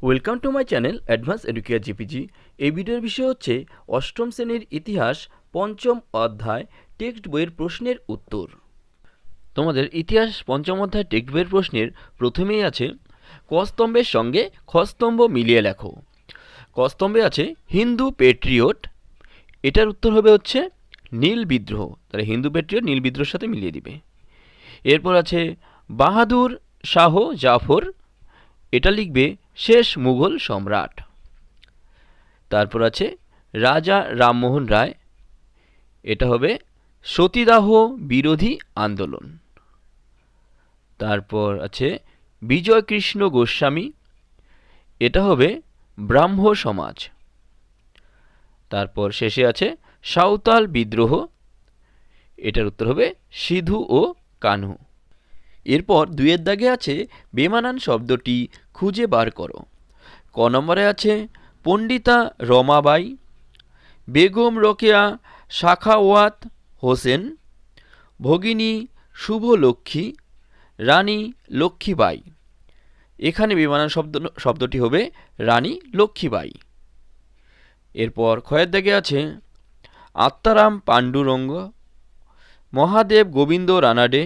Welcome to my channel advance educare GPG. এই ভিডিওর বিষয় হচ্ছে অষ্টম শ্রেণীর ইতিহাস পঞ্চম অধ্যায় টেক্সট বইয়ের প্রশ্নের উত্তর। তোমাদের ইতিহাস পঞ্চম অধ্যায় টেক্সট বইয়ের প্রশ্নের প্রথমেই আছে ক স্তম্ভের সঙ্গে খ স্তম্ভ মিলিয়ে লেখো। ক স্তম্ভে আছে হিন্দু পেট্রিয়ট, এটার উত্তর হবে হচ্ছে নীল বিদ্রোহ। তাহলে হিন্দু পেট্রিয়ট নীল বিদ্রোহের সাথে মিলিয়ে দিবে। এরপর আছে বাহাদুর শাহ জাফর, এটা লিখবে শেষ মুঘল সম্রাট। তারপর আছে রাজা রামমোহন রায়, এটা হবে সতীদাহ বিরোধী আন্দোলন। তারপর আছে বিজয় কৃষ্ণ গোস্বামী, এটা হবে ব্রাহ্ম সমাজ। তারপর শেষে আছে সাঁওতাল বিদ্রোহ, এটার উত্তর হবে সিধু ও কানহু। এরপর দুইয়ের দাগে আছে বেমানান শব্দটি খুঁজে বার করো। ক নম্বরে আছে পণ্ডিতা রমাবাই, বেগম রোকেয়া সাখাওয়াত হোসেন, ভগিনী শুভলক্ষ্মী, রানী লক্ষ্মীবাই। এখানে বেমানান শব্দটি হবে রানী লক্ষ্মীবাই। এরপর ক্ষয়ের দাগে আছে আত্মারাম পাণ্ডুরঙ্গ, মহাদেব গোবিন্দ রানাডে,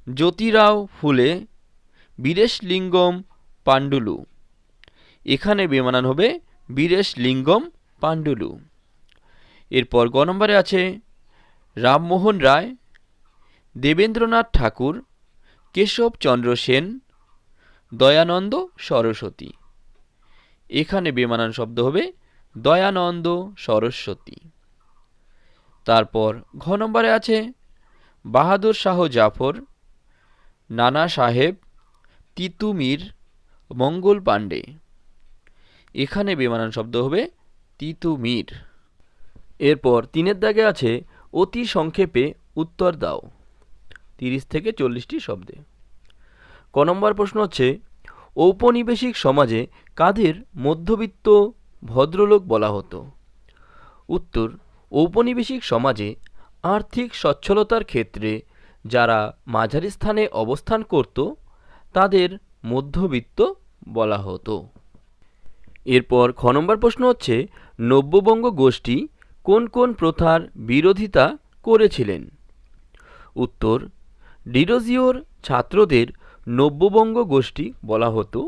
জ্যোতিরাও ফুলে, বীরেশলিঙ্গম পাণ্ডুলু। এখানে বেমানান হবে বীরেশলিঙ্গম পাণ্ডুলু। এরপর গ নম্বরে আছে রামমোহন রায়, দেবেন্দ্রনাথ ঠাকুর, কেশবচন্দ্র সেন, দয়ানন্দ সরস্বতী। এখানে বেমানান শব্দ হবে দয়ানন্দ সরস্বতী। তারপর ঘ নম্বরে আছে বাহাদুর শাহ জাফর, নানা সাহেব, তিতুমির, মঙ্গল পাণ্ডে। এখানে বেমানান শব্দ হবে তিতুমির। এরপর তিনের দাগে আছে অতি সংক্ষেপে উত্তর দাও, 30 থেকে 40টি শব্দে। ক নম্বর প্রশ্ন হচ্ছে ঔপনিবেশিক সমাজে কাদের মধ্যবিত্ত ভদ্রলোক বলা হতো? উত্তর, ঔপনিবেশিক সমাজে আর্থিক সচ্ছলতার ক্ষেত্রে যারা মাঝারি স্থানে অবস্থান করত তাদের মধ্যবিত্ত বলা হতো। এরপর খ নম্বর প্রশ্ন হচ্ছে নব্যবঙ্গ গোষ্ঠী কোন কোন প্রথার বিরোধিতা করেছিলেন? উত্তর, ডিরোজিওর ছাত্রদের নব্যবঙ্গ গোষ্ঠী বলা হতো।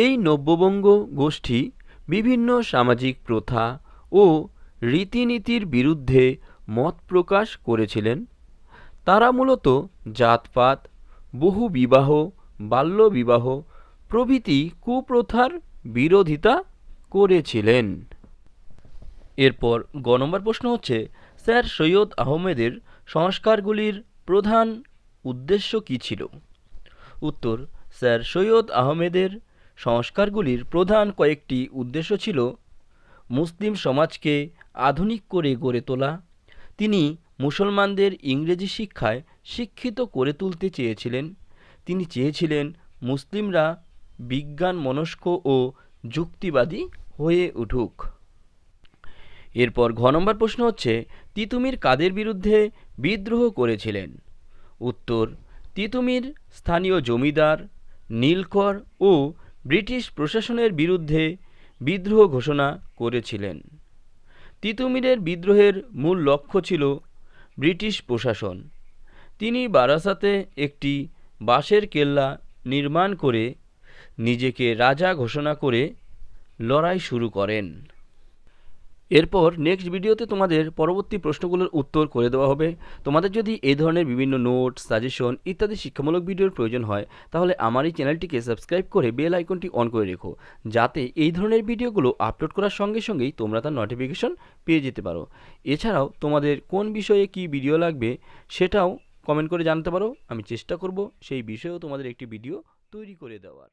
এই নব্যবঙ্গ গোষ্ঠী বিভিন্ন সামাজিক প্রথা ও রীতিনীতির বিরুদ্ধে মত প্রকাশ করেছিলেন। তারা মূলত জাতপাত, বহুবিবাহ, বাল্যবিবাহ প্রভৃতি কুপ্রথার বিরোধিতা করেছিলেন। এরপর গ নম্বর প্রশ্ন হচ্ছে স্যার সৈয়দ আহমেদের সংস্কারগুলির প্রধান উদ্দেশ্য কী ছিল? উত্তর, স্যার সৈয়দ আহমেদের সংস্কারগুলির প্রধান কয়েকটি উদ্দেশ্য ছিল মুসলিম সমাজকে আধুনিক করে গড়ে তোলা। তিনি মুসলমানদের ইংরেজি শিক্ষায় শিক্ষিত করে তুলতে চেয়েছিলেন। তিনি চেয়েছিলেন মুসলিমরা বিজ্ঞান মনস্ক ও যুক্তিবাদী হয়ে উঠুক। এরপর ঘ নম্বর প্রশ্ন হচ্ছে তিতুমির কাদের বিরুদ্ধে বিদ্রোহ করেছিলেন? উত্তর, তিতুমির স্থানীয় জমিদার, নীলকর ও ব্রিটিশ প্রশাসনের বিরুদ্ধে বিদ্রোহ ঘোষণা করেছিলেন। তিতুমিরের বিদ্রোহের মূল লক্ষ্য ছিল ব্রিটিশ প্রশাসন। তিনি বারাসাতে একটি বাঁশের কেল্লা নির্মাণ করে নিজেকে রাজা ঘোষণা করে লড়াই শুরু করেন। এরপর নেক্সট ভিডিওতে তোমাদের পরবর্তী প্রশ্নগুলোর উত্তর করে দেওয়া হবে। তোমাদের যদি এই ধরনের বিভিন্ন নোট, সাজেশন ইত্যাদি শিক্ষামূলক ভিডিওর প্রয়োজন হয় তাহলে আমার এই চ্যানেলটিকে সাবস্ক্রাইব করে বেল আইকনটি অন করে রেখো, যাতে এই ধরনের ভিডিওগুলো আপলোড করার সঙ্গে সঙ্গেই তোমরা তার নোটিফিকেশন পেয়ে যেতে পারো। এছাড়াও তোমাদের কোন বিষয়ে কি ভিডিও লাগবে সেটাও কমেন্ট করে জানাতে পারো। আমি চেষ্টা করব সেই বিষয়েও তোমাদের একটি ভিডিও তৈরি করে দেওয়ার।